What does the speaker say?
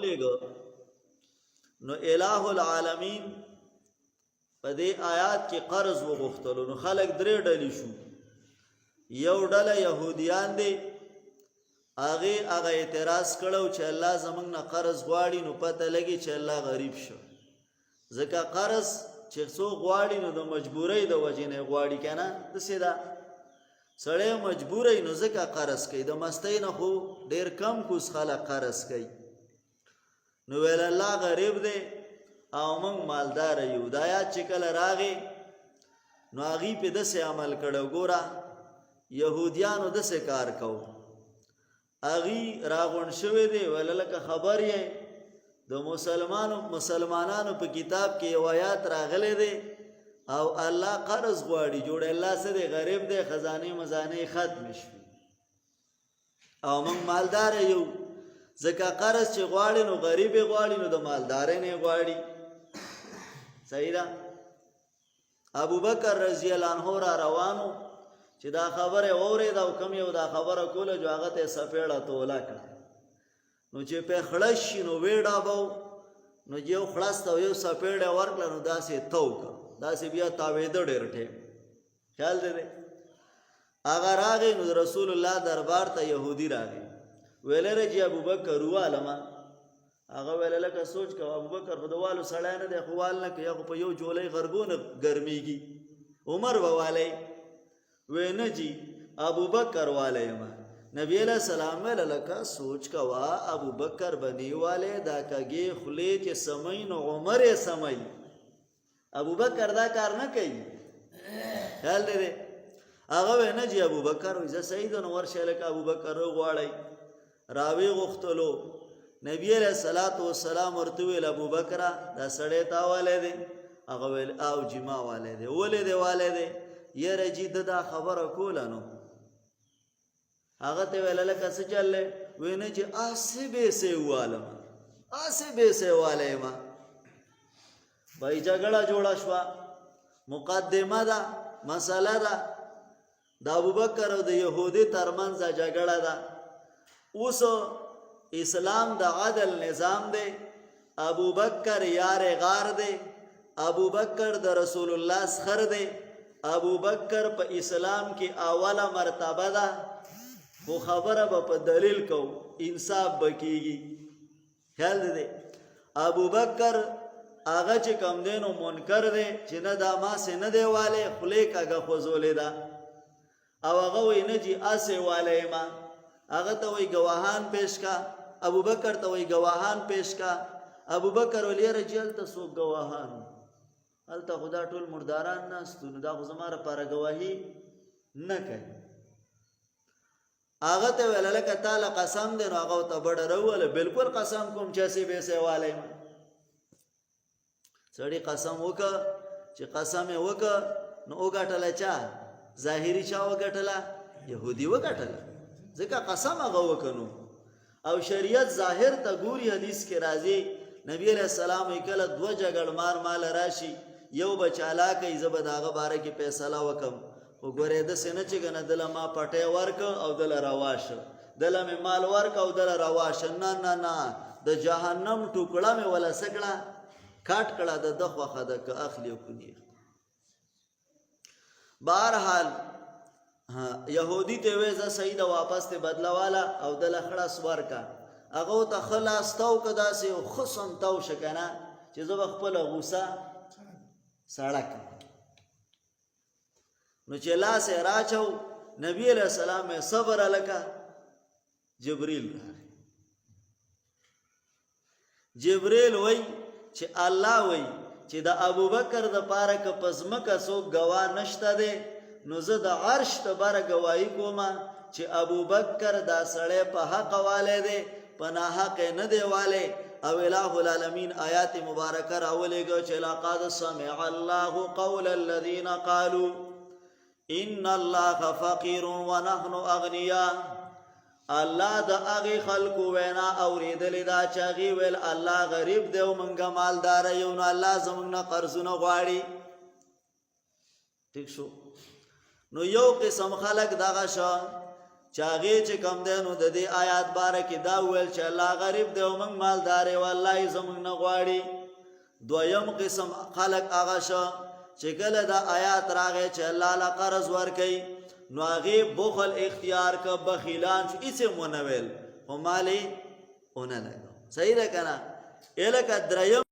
راولېږه نو الہ العالمین په دې آیات کې قرض وغوښتلو. نو خلک درې ډلې شو. یو ډله یهودیان دی، هغه اعتراض کړو چې الله زمونږ نه قرض غواړي، نو پته لګي چې الله غریب شو. ځکه قرض چې څوک غواړي نو د مجبورۍ د وجې نه غواړي، که نه داسې ده سړی مجبوری نو ځکه قرض کوي. د مستۍ نه خو ډېر کم کوس خلک قرض کوي. نو ویل الله غریب دی او موږ مالدار یو. دا آیات چې کله راغی نو هغې پې داسې عمل کړی. ګوره یهودیانو داسې کار کو، هغې راغونډ شوی دی، ویل لکه خبر یې د مسلمانانو په کتاب کې یو آیات راغلی دی او الله قرض غواړي، جوړ الله څه دی غریب دی، خزانې مزانې ختم شوي او موږ مالدار یو. ځکه قرض چې غواړي نو غریب غواړي، نو د مالدارۍ نه غواړي. صحیح ده. ابو بکر رضی الله عنه را روانو چې دا خبره اورېده او کوم یو دا خبره کوله جو هغه ته سپېړه توله کړه. نو چې په خړش شي نو ویډا بو نو یو خلاص ته یو سپېړه ورکړه نو داسې توکه داسې بیا تاوېده ډېر ټیم. خیال دی هغه راغی نو رسول الله دربار ته یهودي راغی، ویلی رجی ابو بکر ووالما. هغه ویله لکه سوچ کوه ابو بکر خو د والو سړی نه دی، خو وال نه کوي، خو په یو جولی غربونه ګرمیږي. عمر به والی؟ وی نه جی ابو بکر والی یم. نبی علیہ السلام ویله لکه سوچ کوه ابو بکر به نی والی، دا کږې خولې چې سمی نو عمر یې سمی. ابو بکر دا کار نه کوي. خیال دی. هغه وی نه جی ابو بکر وی زه صحیح ده نو ورشه لکه ابو بکر وغواړئ. راوی غوښتلو. نبی علیہ السلام ورته ویل ابو بکره دا سړی تا والی دی؟ هغه ویل او جی ما والی دی. ولې دی والی دی؟ یاره جی ده دا خبره کوله نو. هغه ته ویل لکه څه چل دی؟ وی نه جی اسې بیسې ووالم، اسې بیسې والی یم. بای جګړه جوړه شوه، مقدمه ده، مسله ده. د ابوبکر او د یهودي ترمنځ جګړه ده. اوس اسلام د عدل نظام دی. ابوبکر یار غار دی، ابوبکر د رسول الله سخر دی. ابوبکر په اسلام کې اوله مرتبه ده، خو خبره به په دلیل کو، انصاف به کیږي. خیال دی. ابوبکر هغه چې کم دی نو منکر دی چې نه دا ماسې نه دی والی، خولې کږه خوځولې ده. او هغه وی نه جي اسې والی یم. هغه ته وی ګواهان پیش کا، ابوبکر ته وی ګواهان پیش کا. ابوبکر ویل یاره جي هلته څوک ګواهان؟ هلته خو دا ټول مرداران ناستو، نو دا خو زما لپاره ګواهي نه کوي. هغه ته ویل لکه تاله قسم دی؟ نو هغه ورته بډه راوویله بلکل قسم کوم چې اسې بیسې والی یم. سړي قسم وکړه. چې قسم یې وکړه نو وګټله چا؟ ظاهري چا وګټله؟ یهودي وګټله، ځکه قسم هغه وکړه نو. او شریعت ظاهر ته ګوري. حدیث کې راځي نبی علیہ السلام وی کله دوه جګړمار مال راشي، یو به چالاکی زه به د هغه باره کې فیصله وکړم، خو ګورې داسې نه چې که نه دله ما پټی ورکه او دله روا شه، دله مې مال ورکه او دله روا شه. نه نه نه، د جهنم ټوکړه مې وله څه کړه؟ کاټ کړه. د ده خوښه ده که اخلي او که نیغ. بهرحال یهودي ته وی زه صحیح ده واپس ته بدله واله او دله خړس ورکه. هغه ورته ښه لاس تاو که داسې او ښه سنتاو شه که نه چې زه به خپله غوسه سړه کړم. نو چې لاس یې راچو نبي علیہ السلام یې صبر هلکه. جبریل راغی. جبریل وی چې الله وی چې د ابوبکر د پاره که په ځمکه څوک ګواه نشته دی نو زه د عرش ته بره ګواهي کومه چې ابوبکر دا سړی په حق والی دی، په ناحق نه دی والی. او الہ العالمین آیات مبارکه راولېږه چې لقد سمع الله قول الذین قالوا ان الله فقیر ونحن اغنیاء. الله د هغې خلکو وینا اورېدلې ده چې هغې ویل الله غریب دی او موږ مالداره یو، نو الله زموږ نه قرضونه غواړي. ټیک شو. نو یو قسم خلک دغه شه چاغې چې کم دی نو د دې آیات باره کې دا وویل چې الله غریب دی او موږ مالدار یو الله یې زموږ نه غواړي. دویم قسم خلق هغه شو چې کله دا آیات راغی چې الله له قرض ورکوي نو هغې بخل اختیار که بخیلان شو هېڅ یې ونه ویل خو مال یې ونه لګو. صحیح ده که نه؟ لکه دریم